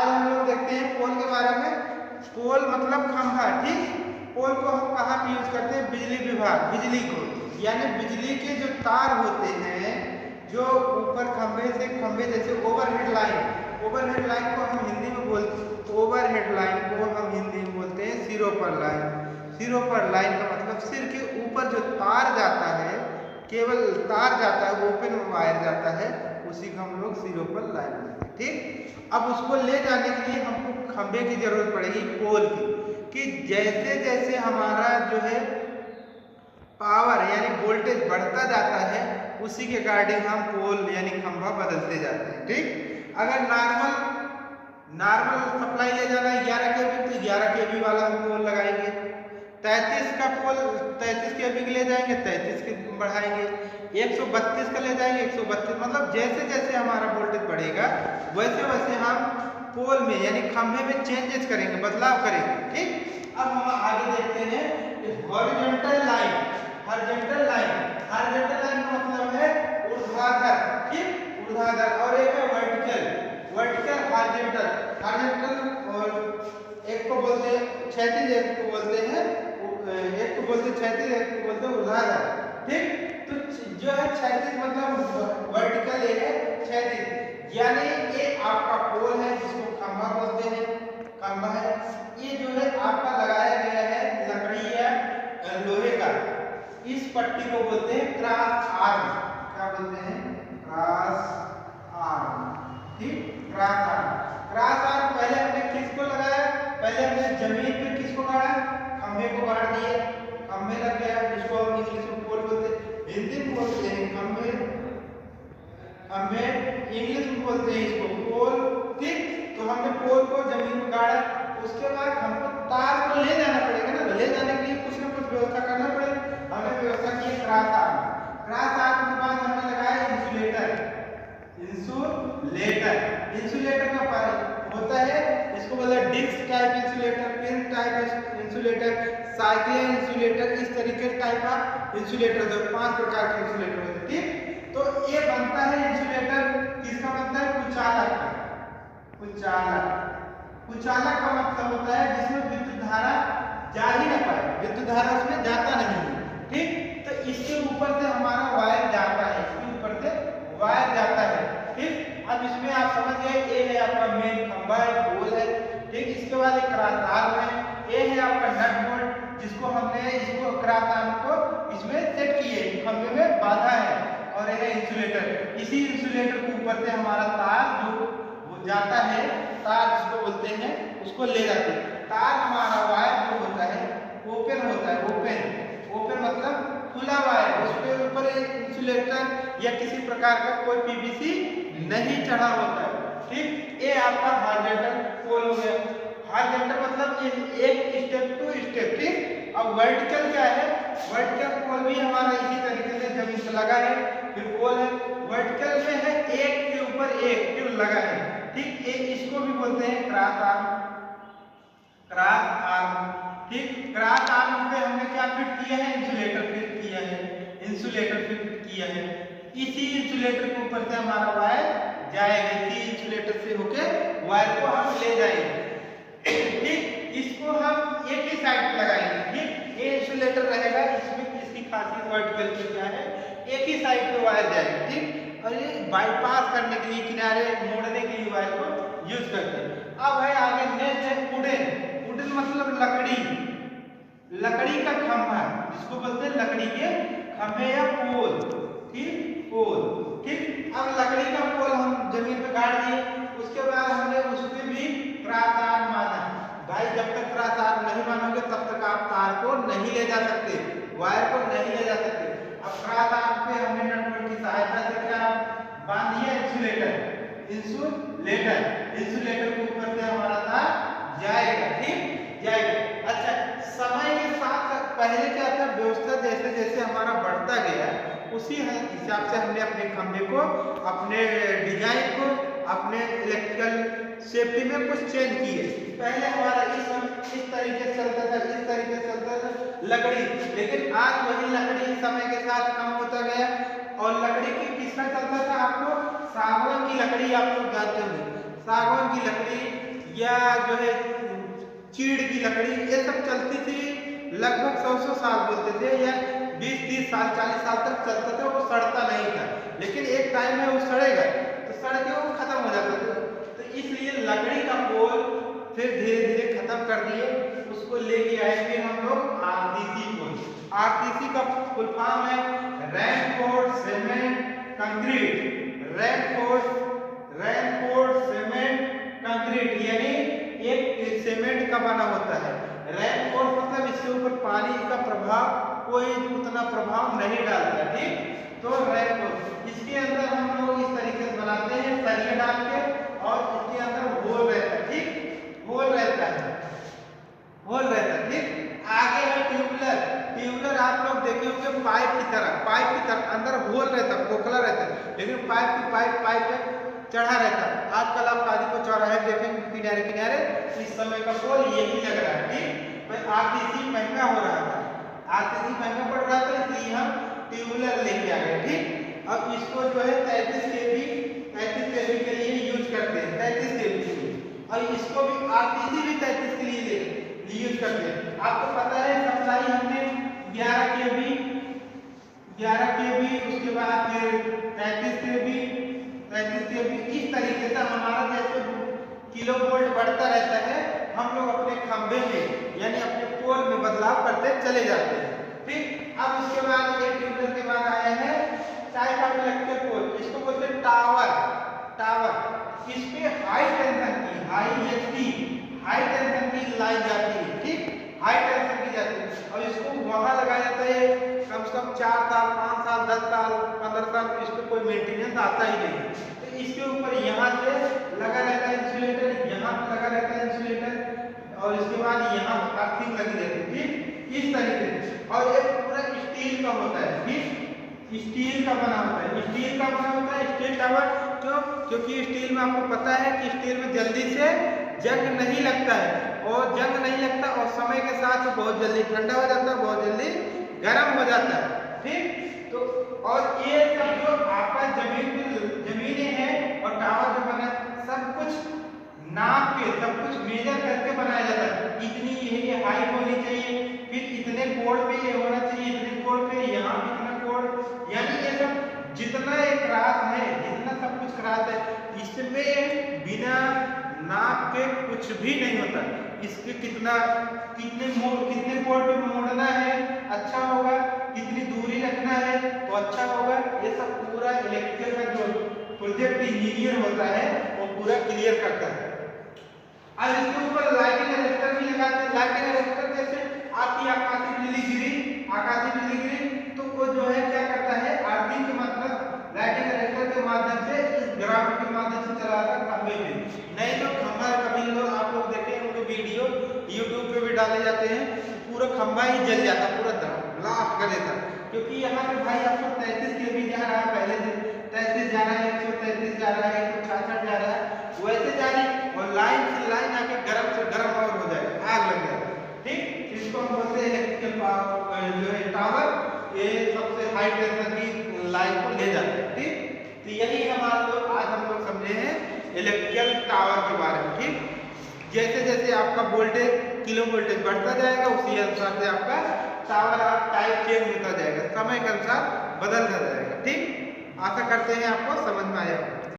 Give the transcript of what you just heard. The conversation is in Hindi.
आज हम लोग देखते हैं पोल के बारे में। पोल मतलब खंभा, ठीक। पोल को हम कहाँ पे यूज करते हैं? बिजली विभाग, बिजली को, यानी बिजली के जो तार होते हैं जो ऊपर खंभे से खंभे, जैसे ओवरहेड लाइन। ओवरहेड लाइन को हम हिंदी में बोलते ओवरहेड लाइन को हम हिंदी में बोलते हैं सिरों पर लाइन। सिरों पर लाइन का मतलब सिर के ऊपर जो तार जाता है, केवल तार जाता है, ओपन वायर जाता है, उसी को हम लोग सिरों पर लाइन बोलते हैं, ठीक। अब उसको ले जाने के लिए हमको खंभे की जरूरत पड़ेगी, पोल की, कि जैसे जैसे हमारा जो है पावर यानी वोल्टेज बढ़ता जाता है, उसी के अकॉर्डिंग हम पोल यानी खंभा बदलते जाते हैं, ठीक। अगर नॉर्मल सप्लाई ले जाना है 11 केवी, तो 11 केवी वाला हम पोल लगाएंगे। 33 का पोल 33 केवी ले जाएंगे, 33 के बढ़ाएंगे। 132 का ले जाएंगे, 132, मतलब जैसे जैसे हमारा वोल्टेज बढ़ेगा वैसे वैसे हम पोल में यानी खंभे में चेंजेस करेंगे, बदलाव करेंगे, ठीक। अब हम आगे देखते हैं horizontal line. Horizontal line, horizontal line का मतलब है ऊर्ध्वाधर, ठीक, ऊर्ध्वाधर। और एक है वर्टिकल, वर्टिकल हॉरिजॉन्टल। हॉरिजॉन्टल और एक को बोलते हैं क्षैतिज, एक को बोलते हैं एक को बोलते हैं क्षैतिज, एक को बोलते हैं ऊर्ध्वाधर, ठीक। तो जो है क्षैतिज मतलब वर्टिकल, ये है क्षैतिज, यानी ये आपका पोल है जिसको खंभा बोलते हैं, खंभा है। ये जो है आपका लगाया गया है लकड़ी या लोहे का। इस पट्टी को बोलते हैं क्रॉस आर्म। क्या बोलते हैं? क्रॉस आर्म, ठीक, क्रॉस आर्म। क्रॉस आर्म पहले हमने किसको लगाया? पहले हमने जमीन पे किसको गाड़ा? खंभे को गाड़ दिए, खंभे लग गया, जिसको हम इंग्लिश में पोल बोलते हैं, हिंदी में बोलते हैं खंभे, खंभे इंग्लिश में बोलते हैं इसको पोल, ठीक। तो हमने पोल को जमीन में गाड़ा, उसके बाद हमको तार को ले जाना पड़ेगा ना, ले जाने के लिए कुछ ना कुछ व्यवस्था करना पड़ेगा। हमने व्यवस्था की क्रॉस आर्म। क्रॉस आर्म के बाद हमने लगाया इंसुलेटर। इंसुलेटर, इंसुलेटर का होता है, इसको बोलते हैं disc type insulator, pin type insulator, cycling insulator, इस तरीके टाइप का इंसुलेटर। तो 5 प्रकार के इंसुलेटर होते हैं, ठीक। तो ये बनता है इंसुलेटर किसका बनता है? कुचालक का। कुचालक, कुचालक का मतलब होता है जिसमें विद्युत धारा जा ही ना पाए, विद्युत धारा उसमें जाता नहीं है, ठीक। तो इसके ऊपर से हमारा वायर जाता है, इसके ऊपर से वायर जाता है, ठीक। अब इसमें आप समझ गए, ये है आपका मेन खंभा है, पोल है, ठीक। इसके बाद एक क्रॉस आर्म है, ये है आपका नट बोल्ट, जिसको हमने इसको क्रॉस आर्म को इसमें सेट किए, खंभे में बांधा है। और ये है इंसुलेटर। इसी इंसुलेटर के ऊपर से हमारा तार जो वो जाता है, तार जिसको बोलते हैं, उसको ले जाते हैं। तार हमारा वायर जो होता है ओपन होता है, ओपन, ओपन मतलब खुला वायर, उसके ऊपर एक इंसुलेटर या किसी प्रकार का कोई पीवीसी नहीं चढ़ा होता है, ठीक। ये आपका हॉरिजॉन्टल पोल हो गया। हॉरिजॉन्टल मतलब एक स्टेप टू स्टेप, ठीक। अब वर्टिकल क्या है? वर्टिकल पोल भी हमारा इसी तरीके से जमीन पे लगा है, फिर पोल है। वर्टिकल में है एक के ऊपर एक जो लगा है, ठीक। ये इसको भी बोलते हैं क्रॉस आर्म, क्रॉस आर्म, ठीक। क्रॉस आर्म पे हमने क्या फिट किया है? इंसुलेटर फिट किया है, इंसुलेटर फिट किया है। इसी इंसुलेटर के ऊपर से हमारा वायर जाएगा, इसी इंसुलेटर से होके वायर को हम ले जाएंगे, ठीक। इसको हम एक ही साइड पे लगाएंगे, ठीक। ये इंसुलेटर रहेगा, इसमें इसकी खासियत वर्टिकल की क्या है? एक ही साइड पे वायर जाएगा, ठीक। और ये बाईपास करने के लिए, किनारे मोड़ने के लिए वायर को यूज करते हैं। अब है आगे नेक्स्ट है वुडन। वुडन मतलब लकड़ी, लकड़ी का खंभा, जिसको बोलते हैं लकड़ी के खंभे या पोल, ठीक, पोल, ठीक। अब लकड़ी का पोल हम जमीन पे गाड़ दिए, उसके बाद हमने उसमें भी क्रॉस आर्म माना। भाई जब तक क्रॉस आर्म नहीं मानोगे तब तक आप तार को नहीं ले जा सकते, वायर को नहीं ले जा सकते। अब क्रॉस आर्म पे हमने नट बोल्ट की सहायता से क्या बांध दिया? इंसुलेटर, इंसुलेटर, इंसुलेटर के ऊपर से हमारा तार जाएगा, ठीक, जाएगा। अच्छा, समय के साथ पहले क्या था व्यवस्था, जैसे जैसे हमारा बढ़ता गया उसी हिसाब से हमने अपने खंभे को, अपने डिजाइन को, अपने इलेक्ट्रिकल सेफ्टी में कुछ चेंज किए। पहले हमारा इस तरीके से चलता था, इस तरीके से चलता था लकड़ी, लेकिन आज वही लकड़ी समय के साथ कम होता गया और लकड़ी की किसका चलता था? आपको सागवान की लकड़ी, आप लोग जानते होंगे, सागवान की लकड़ी या जो है चीड़ की लकड़ी, ये सब चलती थी लगभग 100 साल बोलते थे, या 20-30 साल 40 साल तक चलता था, वो सड़ता नहीं था। लेकिन एक टाइम में वो सड़ेगा तो सड़ के वो खत्म हो जाता था। तो इसलिए लकड़ी का पोल फिर धीरे धीरे खत्म कर दिए, उसको लेके आए फिर हम लोग आरसीसी पोल। आरसीसी का फुल फॉर्म है रैनफोर्ड सीमेंट कंक्रीट। रैनफोर्ड सीमेंट कंक्रीट यानी एक सीमेंट का बना होता है। रैनफोर्ड मतलब इसके ऊपर पानी का प्रभाव कोई उतना प्रभाव नहीं डालता, ठीक। तो रैनफोर्ड, इसके अंदर हम लोग इस तरीके से बनाते हैं सरिया डाल के, और इसके अंदर होल रहता है, ठीक, होल रहता है, ठीक। आगे है ट्यूबलर। ट्यूबलर आप लोग देखे होंगे पाइप की तरह अंदर होल रहता है, खोखला रहता है, लेकिन पाइप चढ़ा रहता है। आजकल आप गाड़ी को चौराहे देखेंगे किनारे किनारे, इस समय का पोल यही लग रहा है, ठीक। भाई आरसीसी महंगा हो रहा था, आरसीसी महंगा पड़ रहा था, इसलिए हम ट्यूबलर लेके आ गए, ठीक। अब इसको जो है 33 केवी के लिए यूज करते हैं, 33 केवी के लिए, और इसको भी आरसीसी भी 33 के लिए यूज करते हैं। आपको पता है सप्लाई हमने 11 केवी, उसके बाद फिर 33 केवी, इस तरीके से हमारा जैसे किलो वोल्ट बढ़ता रहता है, हम लोग अपने खंभे में यानी अपने पोल में बदलाव करते चले जाते हैं, ठीक। अब उसके बाद एक ट्यूबलर के बाद आया है टाइप ऑफ इलेक्ट्रिक पोल, इसको बोलते हैं टावर। इस पे हाई टेंशन की लाइन जाती है, ठीक, हाई टेंशन की जाती है, और इसको वहां लगाया जाता है कम से कम 4 साल 5 साल 10 साल 15 साल, इसको कोई मेंटेनेंस आता ही नहीं। तो इसके ऊपर यहाँ से लगा रहता है इंसुलेटर, यहाँ पे लगा रहता है इंसुलेटर, और इसके बाद यहाँ अर्थिंग लगी रहती है, ठीक, इस तरीके से। और ये पूरा स्टील का होता है, ठीक, स्टील का बना होता है, स्टील टावर। क्यों? क्योंकि स्टील में आपको पता है कि स्टील में जल्दी से जंग नहीं लगता है, और जंग नहीं लगता, और समय के साथ बहुत जल्दी ठंडा हो जाता है, बहुत जल्दी गर्म हो जाता है, ठीक। तो और ये सब जो आपका जमीनें हैं और टावर जो बना, सब कुछ नाप के, सब कुछ मेजर करके बनाया जाता है। इतनी ये हाइट होनी चाहिए, फिर इतने कोण पे ये होना चाहिए, इतने कोण पे यहाँ इतना कोण, यानी ये सब जितना एक क्रास है, जितना सब कुछ क्रास है, इसमें बिना नाप के कुछ भी नहीं होता। इसके कितने कोण पे मोड़ना है अच्छा होगा, कितनी दूरी रखना है तो अच्छा होगा, ये सब पूरा इलेक्ट्रिकल का जो प्रोजेक्ट इंजीनियर होता है वो पूरा क्लियर करता है। अब इसके ऊपर लाइटिंग अरेस्टर भी लगाते हैं। लाइटिंग अरेस्टर जैसे आपकी आकाशीय बिजली गिरी तो वो जो है क्या करता है, अर्थिंग के मतलब लाइटिंग अरेस्टर के माध्यम से इस ग्राउंड के माध्यम से चलाता है खंभे पे। नहीं तो खंभा कभी लोग आप लोग देखे होंगे वीडियो यूट्यूब पे भी डाले जाते हैं, पूरा खंभा ही जल जाता, पूरा ब्लास्ट कर देता, क्योंकि यहाँ पे भाई आपको 33 केवी जा रहा है, पहले से 33 जा रहा है, 133 जा रहा है, 166 जा रहा है, वैसे जा रही, और लाइन से लाइन आके गरम से गरम और हो जाएगा, आग लग जाएगा, ठीक। इसको हम बोलते हैं इलेक्ट्रिकल पावर जो है टावर, ये सबसे हाई टेंशन की लाइन को ले जाते हैं, ठीक। तो यही हमारा लोग आज हम लोग समझे हैं इलेक्ट्रिकल टावर के बारे में, ठीक। जैसे जैसे आपका वोल्टेज किलो वोल्टेज बढ़ता जाएगा, उसी अनुसार से आपका टावर टाइप चेंज होता जाएगा, समय के अनुसार बदलता जाएगा, ठीक। आशा करते हैं आपको समझ में आया।